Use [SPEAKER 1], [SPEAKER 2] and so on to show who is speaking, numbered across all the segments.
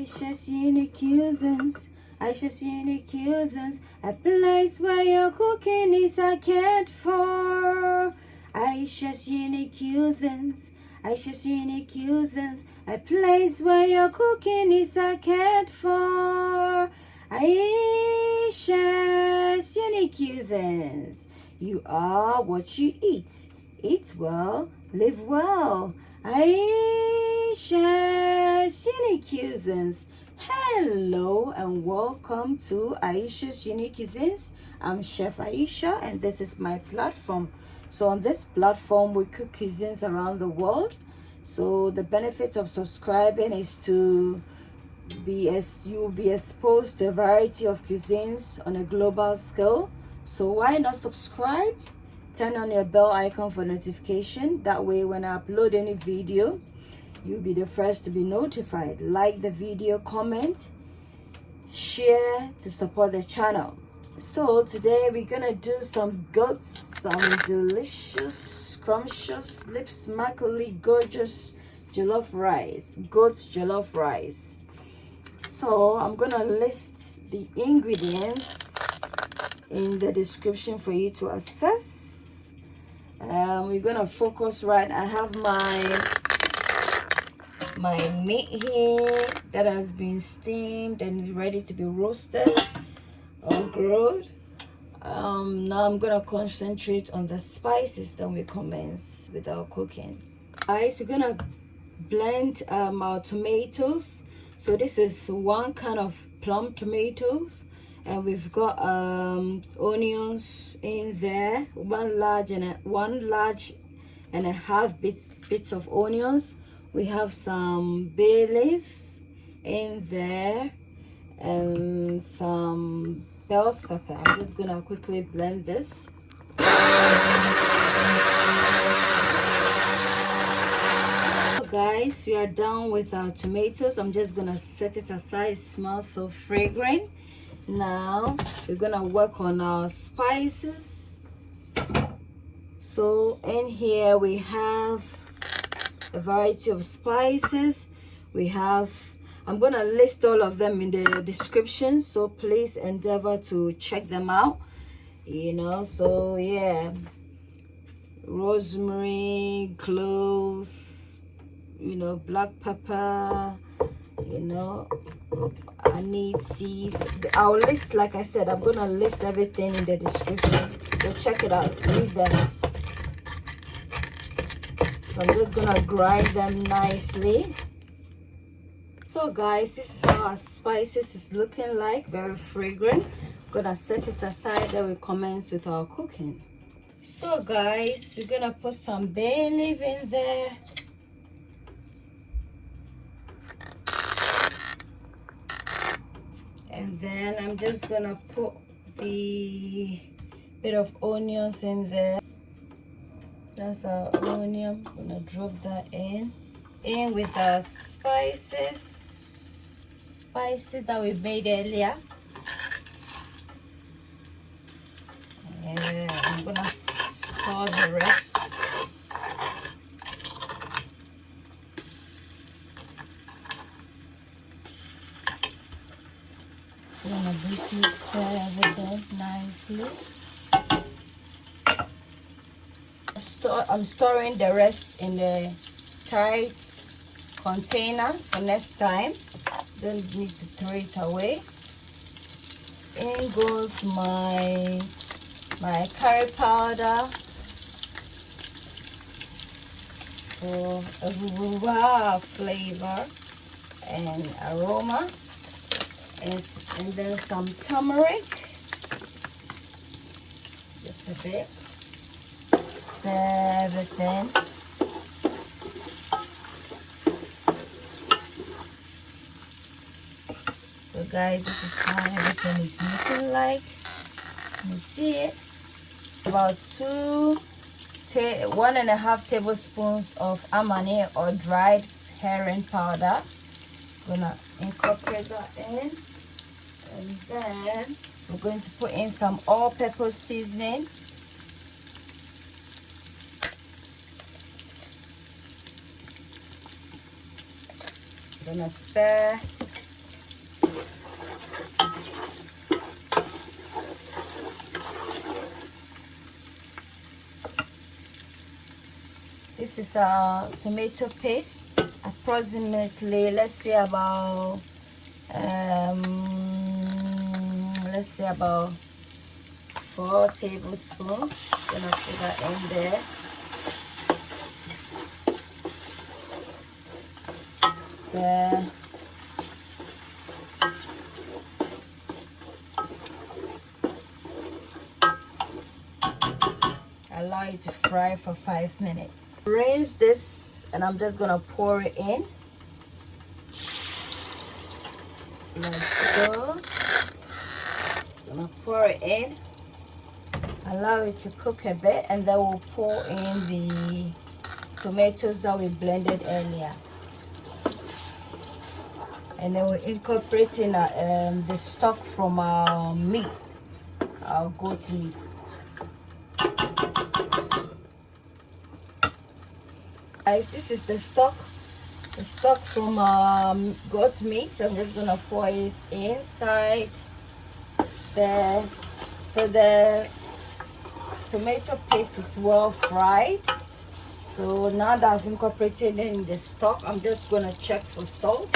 [SPEAKER 1] Ayesha's unique cuisines, Ayesha's unique cuisines, a place where your cooking is cared for. Ayesha's unique cuisines, Ayesha's unique cuisines, a place where your cooking is cared for. Ayesha's unique cuisines. You are what you eat. Eat well, live well. Ayesha's unique cuisines. Hello and welcome to Ayesha's unique cuisines. I'm Chef Ayesha and this is my platform. So on this platform we cook cuisines around the world. So the benefits of subscribing is to you'll be exposed to a variety of cuisines on a global scale. So why not subscribe? Turn on your bell icon for notification. That way when I upload any video, you'll be the first to be notified. Like the video, comment, share to support the channel. So today we're gonna do some delicious, scrumptious, lip-smackily gorgeous jollof rice, goat jollof rice. So I'm gonna list the ingredients in the description for you to access. We're gonna focus right. I have my meat here that has been steamed and is ready to be roasted or grilled. Now I'm gonna concentrate on the spices, then we commence with our cooking. Guys, we're gonna blend our tomatoes. So this is one kind of plum tomatoes, and we've got onions in there, one large and a half bits of onions. We have some bay leaf in there and some bell pepper. I'm just gonna quickly blend this. Guys, we are done with our tomatoes. I'm just gonna set it aside. It smells so fragrant. Now we're gonna work on our spices. So in here we have a variety of spices. I'm gonna list all of them in the description, so please endeavor to check them out. So yeah, rosemary, cloves, black pepper, I need seeds. I'll list, like I said, I'm gonna list everything in the description, so check it out, read them. So I'm just gonna grind them nicely. So guys, this is how our spices is looking like, very fragrant. Gonna set it aside, then we commence with our cooking. So guys, we're gonna put some bay leaf in there. And then I'm just gonna put the bit of onions in there. That's our onion. I'm gonna drop that in with our spices that we made earlier. And I'm gonna store the rest. I'm gonna briefly stir everything nicely. I'm storing the rest in the tight container for next time. Don't need to throw it away. In goes my curry powder for a wow flavor and aroma, and then some turmeric, just a bit. Stir everything. So guys, this is how everything is looking like. You see it. About 1.5 tablespoons of amani or dried herring powder. Gonna incorporate that in, and then we're going to put in some all-purpose seasoning. Gonna stir this is our tomato paste, approximately, let's say about 4 tablespoons. Gonna put that in there. There. Allow it to fry for 5 minutes. Rinse this, and I'm just gonna pour it in like so. Just gonna pour it in, allow it to cook a bit, and then we'll pour in the tomatoes that we blended earlier, and then we'll incorporate in the stock from our meat, our goat meat. Guys, this is the stock from goat meat. I'm just gonna pour it inside there, so the tomato paste is well fried. So now that I've incorporated it in the stock, I'm just gonna check for salt.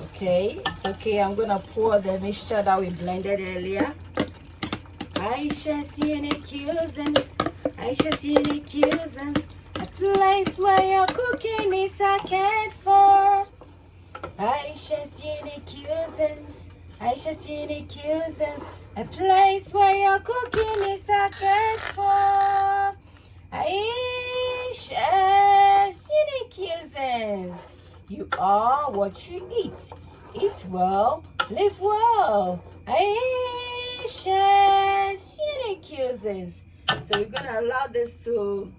[SPEAKER 1] Okay, it's okay. I'm gonna pour the mixture that we blended earlier. Ayesha's unique cuisines, Ayesha's unique cuisines, a place where your cooking is accounted for. Ayesha's unique cuisines, Ayesha's unique cuisines, a place where your cooking is accounted for. Ayesha's unique cuisines, you are what you eat. Eat well, live well. Ayesha's unique cuisines. So we're gonna allow this to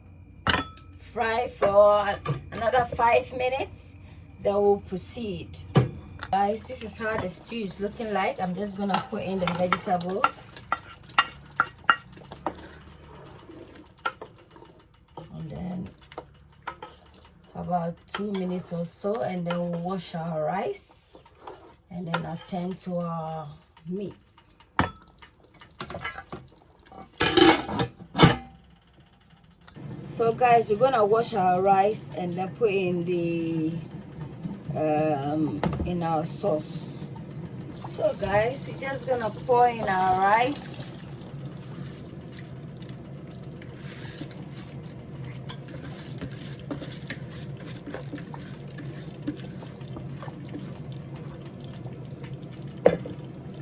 [SPEAKER 1] fry for another 5 minutes. Then we'll proceed. Guys, this is how the stew is looking like. I'm just gonna put in the vegetables, and then about 2 minutes or so, and then we'll wash our rice, and then attend to our meat. So guys, we're gonna wash our rice and then put in the in our sauce. So guys, we're just gonna pour in our rice.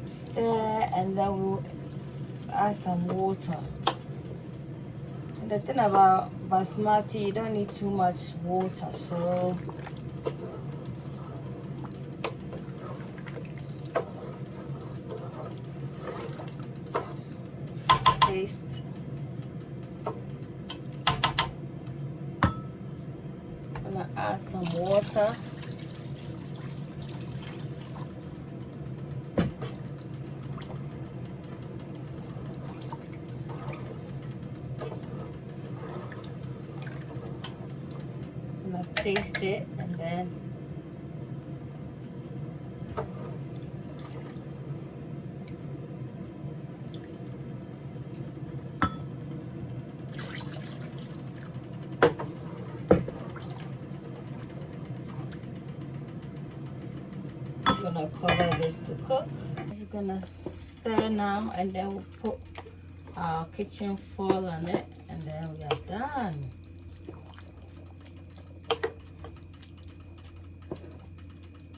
[SPEAKER 1] Stir, and then we'll add some water. So the thing about basmati, you don't need too much water, so taste. I'm gonna add some water. Taste it, and then I'm gonna cover this to cook. Just gonna stir now, and then we'll put our kitchen foil on it, and then we are done.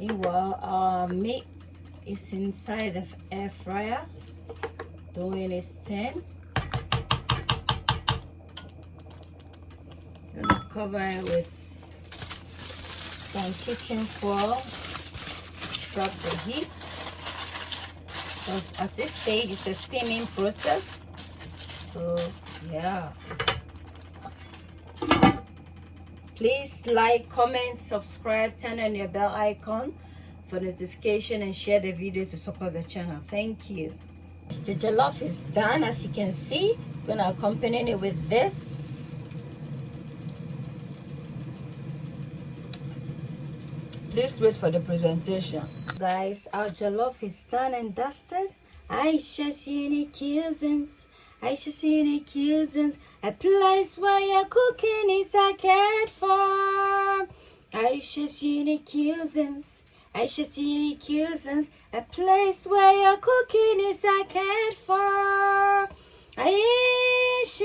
[SPEAKER 1] Meanwhile, our meat is inside the air fryer doing its thing. I'm gonna cover it with some kitchen foil, drop the heat, because at this stage it's a steaming process. So yeah, please like, comment, subscribe, turn on your bell icon for notification, and share the video to support the channel. Thank you. The jollof is done, as you can see. I'm gonna accompany it with this. Please wait for the presentation. Guys, our jollof is done and dusted. Ayesha's unique cuisines, Ayesha's unique cuisines, a place where your cooking is cared for. Ayesha's unique cuisines, Ayesha's unique cuisines, a place where your cooking is cared for. Ayesha's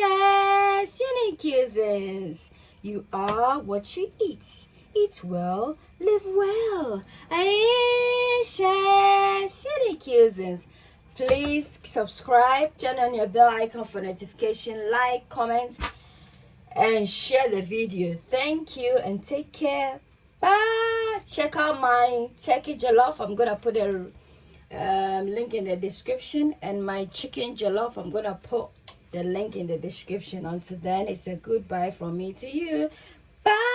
[SPEAKER 1] unique cuisines, you are what you eat. Eat well, live well. Ayesha's unique cuisines. Please subscribe, turn on your bell icon for notification, like, comment, and share the video. Thank you and take care. Bye. Check out my turkey jollof. I'm gonna put a link in the description, and my chicken jollof, I'm gonna put the link in the description. Until then, it's a goodbye from me to you. Bye.